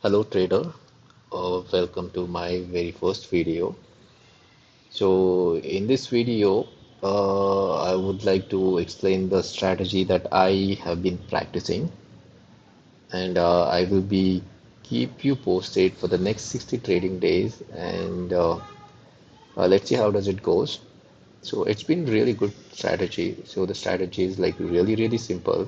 Hello trader, welcome to my very first video. So in this video, I would like to explain the strategy that I have been practicing, and I will be keep you posted for the next 60 trading days, and let's see how does it goes. So it's been really good strategy. So the strategy is like really simple.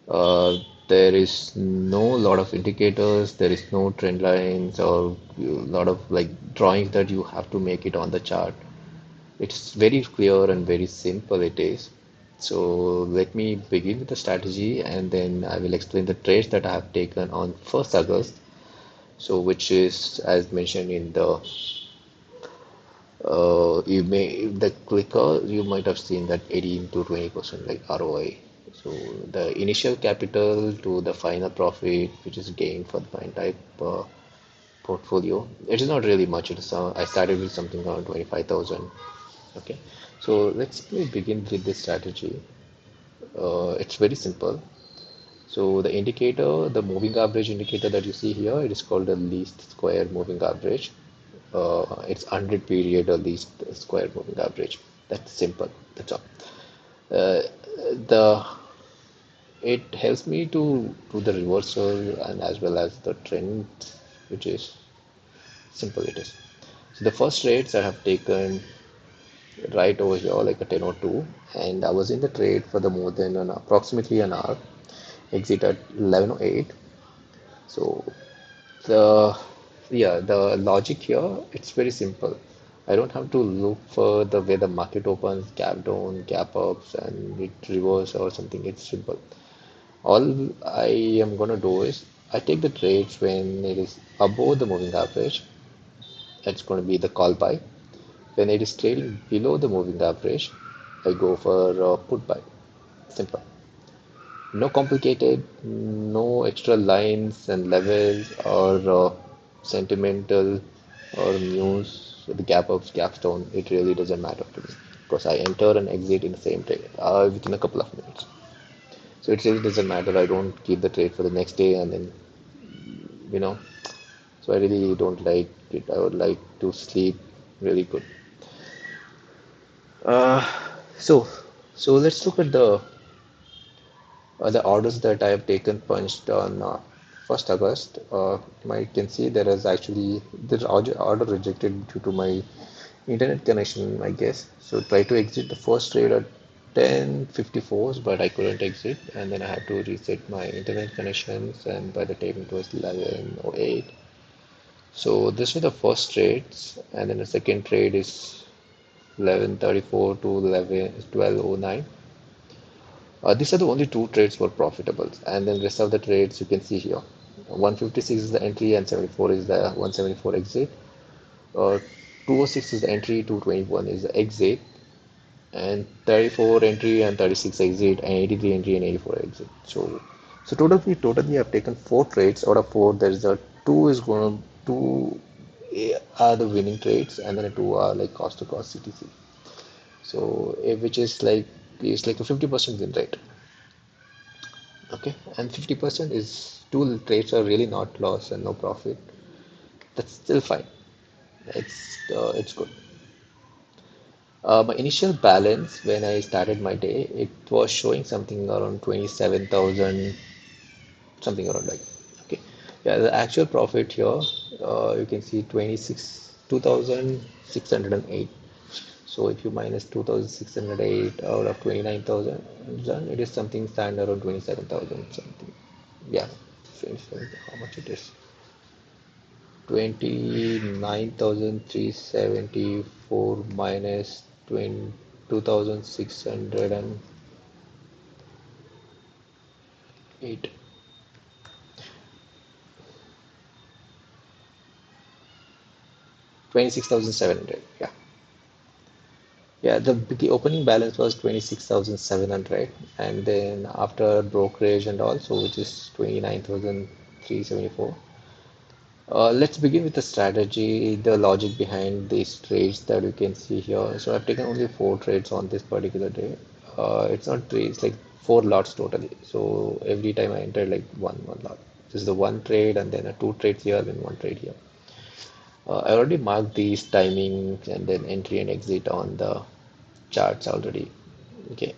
Uh, there is no lot of indicators, there is no trend lines or a lot of like drawings that you have to make it on the chart. It's very clear and very simple it is. So let me begin with the strategy and then I will explain the trades that I have taken on 1st August. So which is as mentioned in the you may the clicker you might have seen that 18 to 20% like ROI. So the initial capital to the final profit, which is gained for my entire portfolio, it is not really much. It is I started with something around 25,000. Okay, so let's begin with this strategy. It's very simple. So the indicator, the moving average indicator that you see here, it is called the least square moving average. It's 100 period or least square moving average. That's simple. That's all. Uh, the it helps me to do the reversal and as well as the trend, which is simple it is. So the first trades I have taken right over here like a 10 or 2, and I was in the trade for the more than approximately an hour. Exit at 11:08. So the the logic here, it's very simple. I don't have to look for the way the market opens, gap down, gap ups, and it reverse or something. It's simple. All I am gonna do is I take the trades when it is above the moving average. That's gonna be the call buy. When it is trading below the moving average, I go for put buy. Simple. No complicated, no extra lines and levels or sentimental or news, the gap ups, gaps down. It really doesn't matter to me because I enter and exit in the same trade within a couple of minutes. So it really doesn't matter. I don't keep the trade for the next day and then, you know. So I really don't like it. I would like to sleep really good. Uh, so, so let's look at the orders that I have taken punched on 1st August. You can see there is actually this order rejected due to my internet connection, I guess. So try to exit the first trade at 10:54, but I couldn't exit, and then I had to reset my internet connections, and by the time it was 11:08. So this was the first trades, and then the second trade is 11:34 to 12:09. These are the only two trades were profitable, and then rest of the trades you can see here. 156 is the entry and 74 is the 174 exit. 206 is the entry, 221 is the exit, and 34 entry and 36 exit, and 83 entry and 84 exit. So totally I've taken four trades out of four. There's a two is going to two are the winning trades, and then two are like cost to cost CTC. So which is like a 50% win rate. Okay, and 50% is two trades are really not loss and no profit. That's still fine. It's good. My initial balance when I started my day, it was showing something around 27,000, something around like. Okay, yeah, the actual profit here, you can see 2,608. So if you minus 2,608 out of 29,000, it is something stand around 27,000 something. Yeah, 27, how much it is? 29,374 minus 2,608. 26,700. Yeah. Yeah, the opening balance was 26,700, and then after brokerage and also, which is 29,374. Let's begin with the strategy, the logic behind these trades that you can see here. So I've taken only four trades on this particular day. It's not trades, like four lots totally. So every time I enter like one lot. This is the one trade and then a two trades here, then one trade here. I already marked these timings and then entry and exit on the charts already. Okay.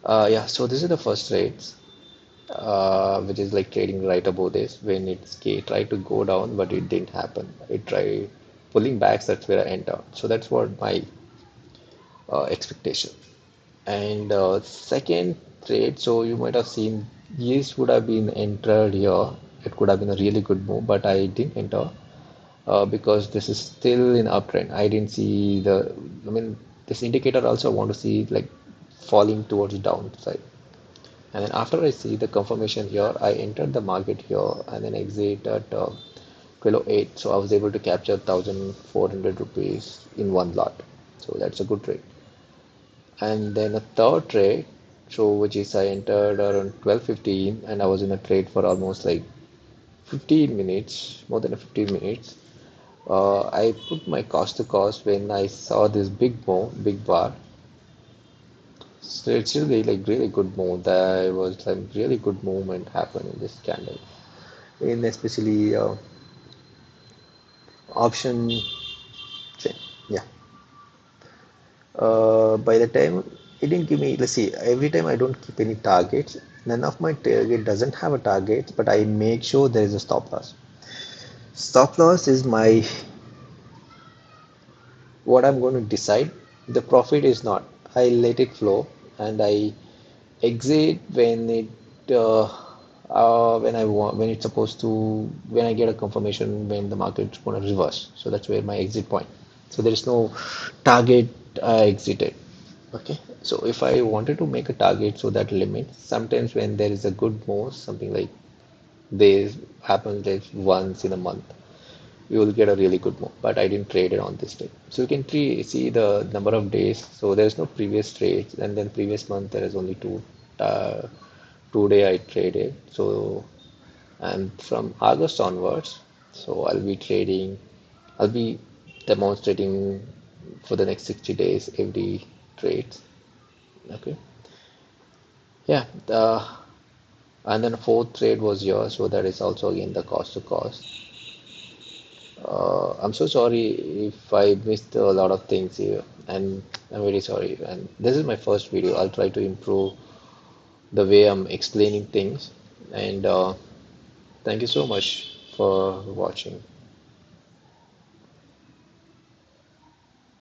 Yeah, so this is the first trades, which is like trading right above this when tried to go down, but it didn't happen. It tried pulling back, that's where I enter. So that's what my expectation. And second trade, so you might have seen this would have been entered here. It could have been a really good move, but I didn't enter because this is still in uptrend. I didn't see I mean, this indicator also I want to see like falling towards downside. And then after I see the confirmation here, I entered the market here and then exit at 1208. So I was able to capture 1,400 rupees in one lot. So that's a good trade. And then a third trade, so which is I entered around 12:15 and I was in a trade for almost like 15 minutes, more than 15 minutes. I put my cost to cost when I saw this big bar. So it's really like really good move. There was some really good movement happen in this candle, in especially option chain. Yeah. By the time it didn't give me, let's see, every time I don't keep any targets. None of my target doesn't have a target, but I make sure there is a stop loss. Stop loss is my what I'm going to decide. The profit is not. I let it flow and I exit when I want when it's supposed to when I get a confirmation when the market's going to reverse. So that's where my exit point. So there is no target I exited. Okay. So if I wanted to make a target, so that limit sometimes when there is a good move, something like this happens like once in a month you will get a really good move. But I didn't trade it on this day. So you can see the number of days. So there's no previous trades, and then previous month there is only uh, 2 day I traded. So and from August onwards, so I'll be demonstrating for the next 60 days every trades. Okay. Yeah. And then fourth trade was yours, so that is also again the cost to cost. I'm so sorry if I missed a lot of things here, and I'm very sorry. And this is my first video. I'll try to improve the way I'm explaining things. And thank you so much for watching.